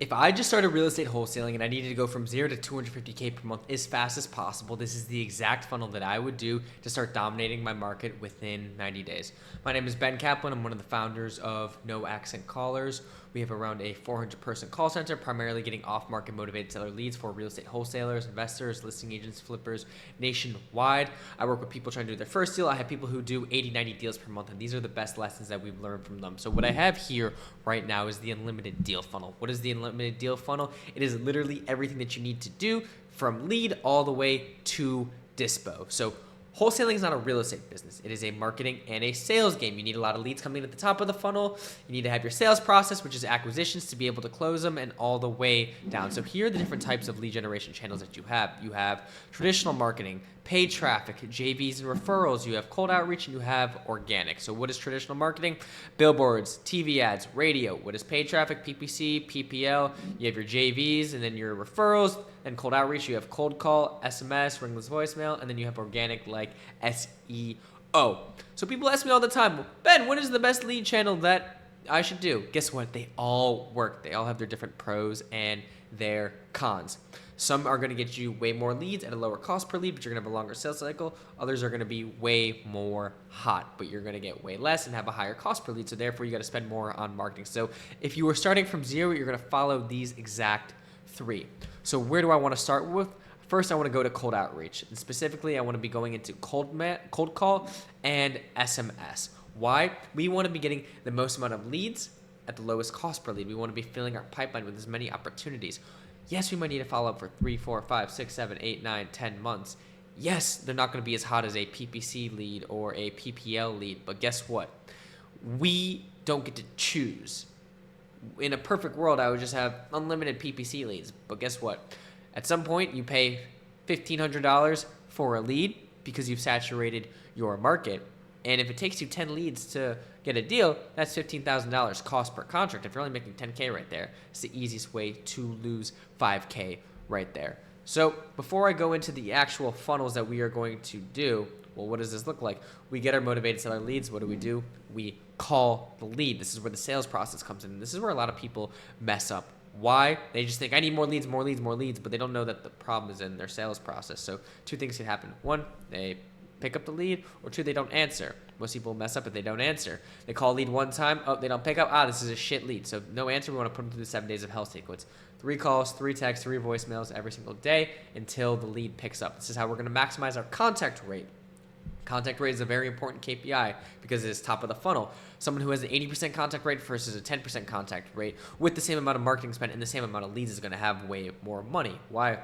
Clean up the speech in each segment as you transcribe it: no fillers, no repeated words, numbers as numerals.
If I just started real estate wholesaling and I needed to go from 0 to 250K per month as fast as possible, this is the exact funnel that I would do to start dominating my market within 90 days. My name is Ben Kaplan. I'm one of the founders of No Accent Callers. We have around a 400-person call center, primarily getting off-market motivated seller leads for real estate wholesalers, investors, listing agents, flippers nationwide. I work with people trying to do their first deal. I have people who do 80, 90 deals per month, and these are the best lessons that we've learned from them. So what I have here right now is the unlimited deal funnel. What is the unlimited deal funnel? It is literally everything that you need to do from lead all the way to dispo. So wholesaling is not a real estate business. It is a marketing and a sales game. You need a lot of leads coming in at the top of the funnel. You need to have your sales process, which is acquisitions, to be able to close them, and all the way down. So here are the different types of lead generation channels that you have. You have traditional marketing, paid traffic, JVs and referrals. You have cold outreach, and you have organic. So what is traditional marketing? Billboards, TV ads, radio. What is paid traffic? PPC, PPL. You have your JVs, and then your referrals. Then cold outreach, you have cold call, SMS, ringless voicemail, and then you have organic like SEO. So people ask me all the time, Ben, what is the best lead channel that I should do? Guess what? They all work. They all have their different pros and their cons. Some are going to get you way more leads at a lower cost per lead, but you're going to have a longer sales cycle. Others are going to be way more hot, but you're going to get way less and have a higher cost per lead. So therefore, you got to spend more on marketing. So if you were starting from zero, you're going to follow these exact three. So where do I want to start with? First, I want to go to cold outreach. And specifically, I want to be going into cold call and SMS. Why? We want to be getting the most amount of leads at the lowest cost per lead. We want to be filling our pipeline with as many opportunities. Yes, we might need to follow up for 3, 4, 5, 6, 7, 8, 9, 10 months. Yes, they're not going to be as hot as a PPC lead or a PPL lead. But guess what? We don't get to choose. In a perfect world, I would just have unlimited PPC leads. But guess what? At some point, you pay $1,500 for a lead because you've saturated your market. And if it takes you 10 leads to get a deal, that's $15,000 cost per contract. If you're only making 10K right there, it's the easiest way to lose 5K right there. So before I go into the actual funnels that we are going to do, well, what does this look like? We get our motivated seller leads. What do? We call the lead. This is where the sales process comes in. This is where a lot of people mess up. Why? They just think, I need more leads, but they don't know that the problem is in their sales process. So two things can happen. One, they pick up the lead, or two, they don't answer. Most people mess up if they don't answer. They call a lead one time, oh, they don't pick up, this is a shit lead. So no answer, we want to put them through the 7 days of hell sequence. 3 calls, 3 texts, 3 voicemails every single day until the lead picks up. This is how we're going to maximize our contact rate. Contact rate is a very important KPI because it is top of the funnel. Someone who has an 80% contact rate versus a 10% contact rate with the same amount of marketing spend and the same amount of leads is going to have way more money. Why?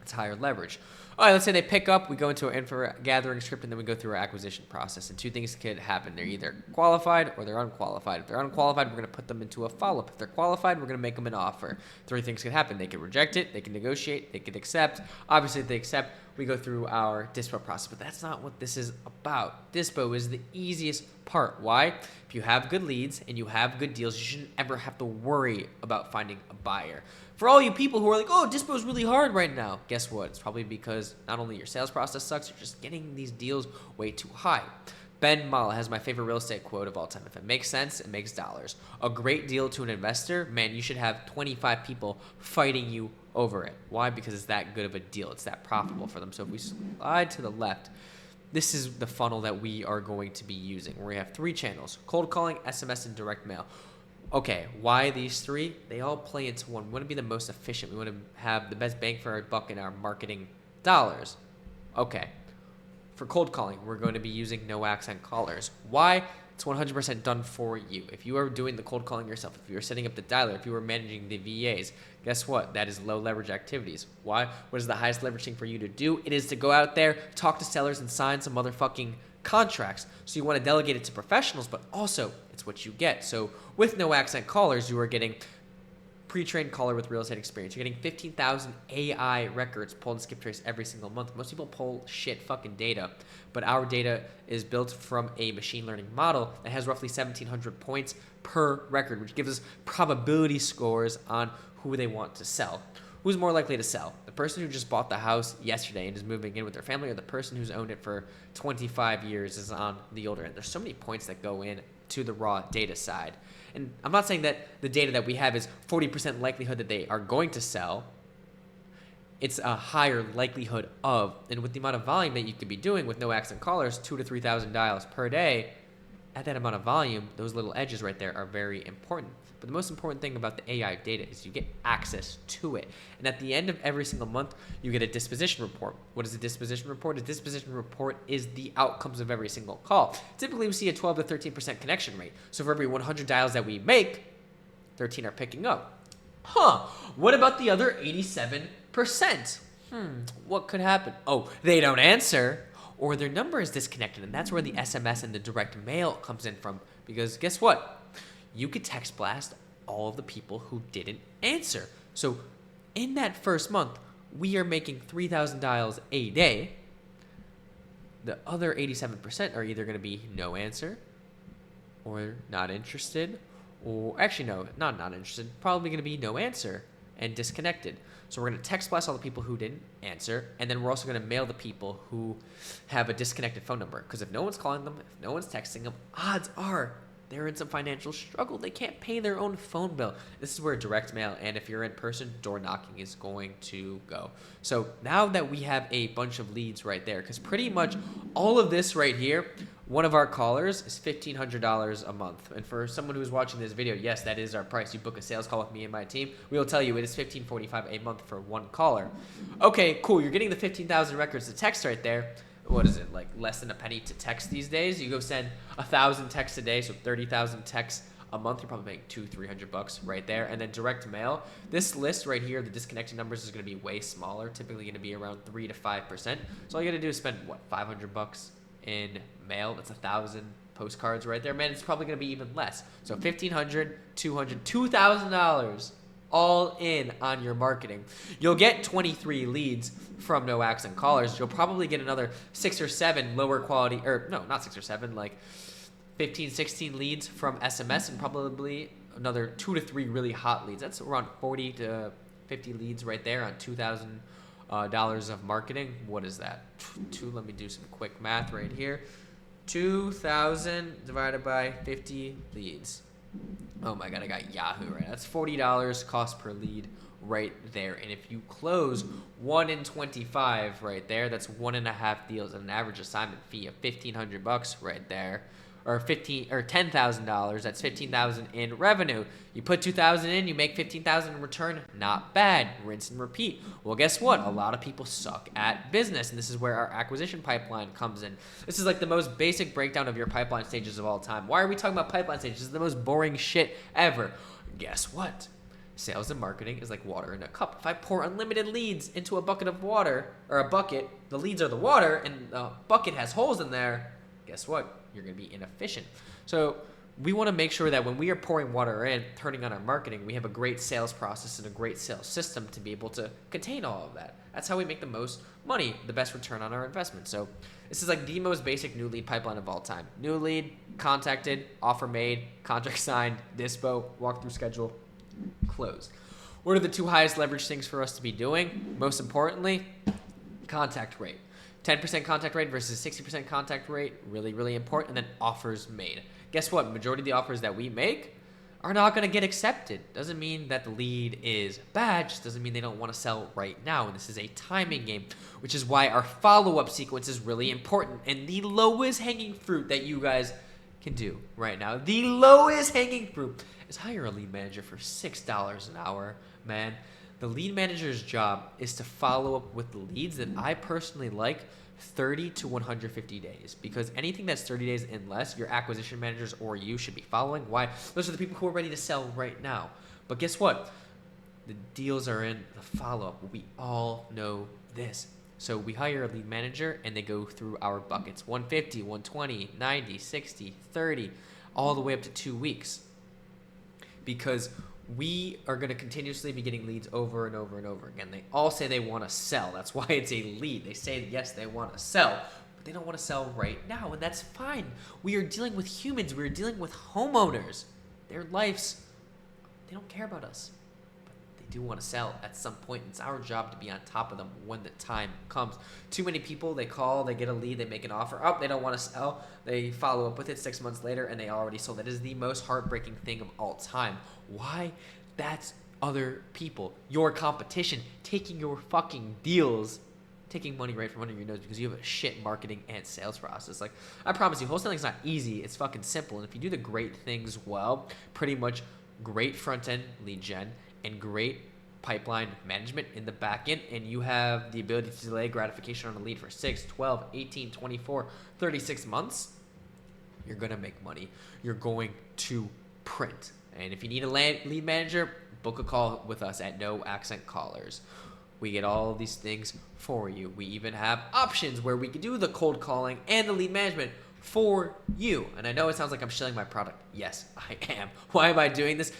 It's higher leverage. All right, let's say they pick up, we go into our info gathering script, and then we go through our acquisition process. And two things could happen. They're either qualified or they're unqualified. If they're unqualified, we're going to put them into a follow-up. If they're qualified, we're going to make them an offer. 3 things could happen. They can reject it, they can negotiate, they can accept. Obviously, if they accept, we go through our dispo process. But that's not what this is about. Dispo is the easiest part. Why? If you have good leads and you have good deals, you shouldn't ever have to worry about finding a buyer. For all you people who are like, oh, dispo is really hard right now, guess what? It's probably because not only your sales process sucks, you're just getting these deals way too high. Ben Mala has my favorite real estate quote of all time. If it makes sense, it makes dollars. A great deal to an investor, man, you should have 25 people fighting you over it. Why? Because it's that good of a deal. It's that profitable for them. So if we slide to the left, this is the funnel that we are going to be using, where we have 3 channels: cold calling, SMS, and direct mail. Okay, why these 3? They all play into one. We want to be the most efficient. We want to have the best bang for our buck in our marketing dollars. Okay, for cold calling, we're going to be using no accent callers. Why? It's 100% done for you. If you are doing the cold calling yourself, if you are setting up the dialer, if you are managing the VAs, guess what? That is low leverage activities. Why? What is the highest leverage thing for you to do? It is to go out there, talk to sellers, and sign some motherfucking contracts. So you want to delegate it to professionals, but also it's what you get. So with no accent callers, you are getting pre-trained caller with real estate experience. You're getting 15,000 AI records pulled and skip trace every single month. Most people pull shit fucking data, but our data is built from a machine learning model that has roughly 1,700 points per record, which gives us probability scores on who they want to sell. Who's more likely to sell? The person who just bought the house yesterday and is moving in with their family, or the person who's owned it for 25 years is on the older end? There's so many points that go in to the raw data side. And I'm not saying that the data that we have is 40% likelihood that they are going to sell. It's a higher likelihood of, and with the amount of volume that you could be doing with no accent callers, 2,000 to 3,000 dials per day, at that amount of volume, those little edges right there are very important. But the most important thing about the AI data is you get access to it. And at the end of every single month, you get a disposition report. What is a disposition report? A disposition report is the outcomes of every single call. Typically, we see a 12 to 13% connection rate. So for every 100 dials that we make, 13 are picking up. What about the other 87%? What could happen? Oh, they don't answer, or their number is disconnected, and that's where the SMS and the direct mail comes in from. Because guess what? You could text blast all of the people who didn't answer. So in that first month, we are making 3,000 dials a day. The other 87% are either going to be no answer, or not interested, or actually no, not interested, probably going to be no answer and disconnected. So we're going to text blast all the people who didn't answer, and then we're also going to mail the people who have a disconnected phone number. Because if no one's calling them, if no one's texting them, odds are they're in some financial struggle. They can't pay their own phone bill. This is where direct mail, and if you're in person, door knocking is going to go. So now that we have a bunch of leads right there, because pretty much all of this right here, one of our callers is $1,500 a month. And for someone who's watching this video, yes, that is our price. You book a sales call with me and my team, we will tell you it is $1,545 a month for one caller. Okay, cool. You're getting the 15,000 records to text right there. What is it, like less than a penny to text these days? You go send 1,000 texts a day, so 30,000 texts a month. You're probably making $200-300 right there. And then direct mail, this list right here, the disconnected numbers is going to be way smaller, typically going to be around 3 to 5%. So all you got to do is spend what, $500 in mail. That's 1,000 postcards right there. Man, it's probably going to be even less. So $1,500, $200, $2,000 all in on your marketing. You'll get 23 leads from no accent callers. You'll probably get another 6 or 7 lower quality, or no, not 6 or 7, like 15, 16 leads from SMS, and probably another 2 to 3 really hot leads. That's around 40 to 50 leads right there on $2,000 of marketing. What is that? Let me do some quick math right here. 2,000 divided by 50 leads. Oh my God, I got Yahoo right. That's $40 cost per lead right there. And if you close 1 in 25 right there, that's 1.5 deals at an average assignment fee of $1,500 right there. Or $10,000. That's $15,000 in revenue. You put $2,000 in, you make $15,000 in return. Not bad. Rinse and repeat. Well, guess what? A lot of people suck at business, and this is where our acquisition pipeline comes in. This is like the most basic breakdown of your pipeline stages of all time. Why are we talking about pipeline stages? This is the most boring shit ever. Guess what? Sales and marketing is like water in a cup. If I pour unlimited leads into a bucket of water, or a bucket, the leads are the water, and the bucket has holes in there, guess what? You're going to be inefficient. So we want to make sure that when we are pouring water in, turning on our marketing, we have a great sales process and a great sales system to be able to contain all of that. That's how we make the most money, the best return on our investment. So this is like the most basic new lead pipeline of all time. New lead, contacted, offer made, contract signed, dispo, walkthrough schedule, closed. What are the 2 highest leverage things for us to be doing? Most importantly, contact rate. 10% contact rate versus 60% contact rate, really, really important. And then offers made. Guess what? Majority of the offers that we make are not going to get accepted. Doesn't mean that the lead is bad, just doesn't mean they don't want to sell right now. And this is a timing game, which is why our follow-up sequence is really important. And the lowest hanging fruit that you guys can do right now, the lowest hanging fruit, is hire a lead manager for $6 an hour, man. The lead manager's job is to follow up with the leads that I personally like 30 to 150 days, because anything that's 30 days and less, your acquisition managers or you should be following. Why? Those are the people who are ready to sell right now. But guess what? The deals are in the follow-up. We all know this. So we hire a lead manager and they go through our buckets, 150, 120, 90, 60, 30, all the way up to 2 weeks. Because we are going to continuously be getting leads over and over and over again. They all say they want to sell. That's why it's a lead. They say, yes, they want to sell, but they don't want to sell right now, and that's fine. We are dealing with humans. We are dealing with homeowners. Their lives, they don't care about us, but they do want to sell at some point. It's our job to be on top of them when the time comes. Too many people, they call, they get a lead, they make an offer. Oh, they don't want to sell. They follow up with it 6 months later and they already sold. That is the most heartbreaking thing of all time. Why? That's other people, your competition, taking your fucking deals, taking money right from under your nose because you have a shit marketing and sales process. Like, I promise you, wholesaling is not easy. It's fucking simple. And if you do the great things well, pretty much great front end lead gen and great pipeline management in the back end, and you have the ability to delay gratification on a lead for 6, 12, 18, 24, 36 months, you're going to make money. You're going to print. And if you need a lead manager, book a call with us at No Accent Callers. We get all these things for you. We even have options where we can do the cold calling and the lead management for you. And I know it sounds like I'm shilling my product. Yes, I am. Why am I doing this?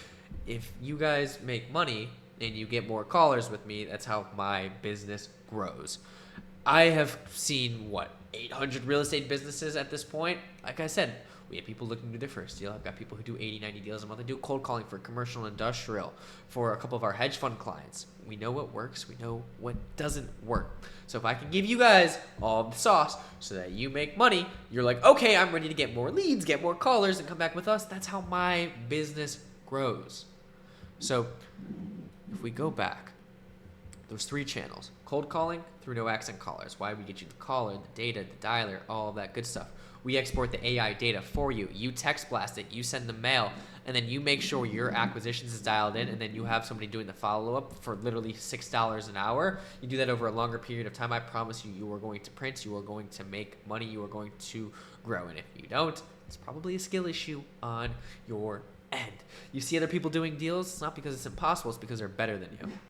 If you guys make money and you get more callers with me, that's how my business grows. I have seen, 800 real estate businesses at this point. Like I said, we have people looking to do their first deal. I've got people who do 80, 90 deals a month. I do cold calling for commercial and industrial for a couple of our hedge fund clients. We know what works. We know what doesn't work. So if I can give you guys all the sauce so that you make money, you're like, okay, I'm ready to get more leads, get more callers, and come back with us. That's how my business grows. So if we go back, those 3 channels: cold calling through No Accent Callers. Why? We get you the caller, the data, the dialer, all of that good stuff. We export the AI data for you. You text blast it, you send the mail, and then you make sure your acquisitions is dialed in, and then you have somebody doing the follow-up for literally $6 an hour. You do that over a longer period of time. I promise you, you are going to print, you are going to make money, you are going to grow. And if you don't, it's probably a skill issue on your end. You see other people doing deals, it's not because it's impossible, it's because they're better than you.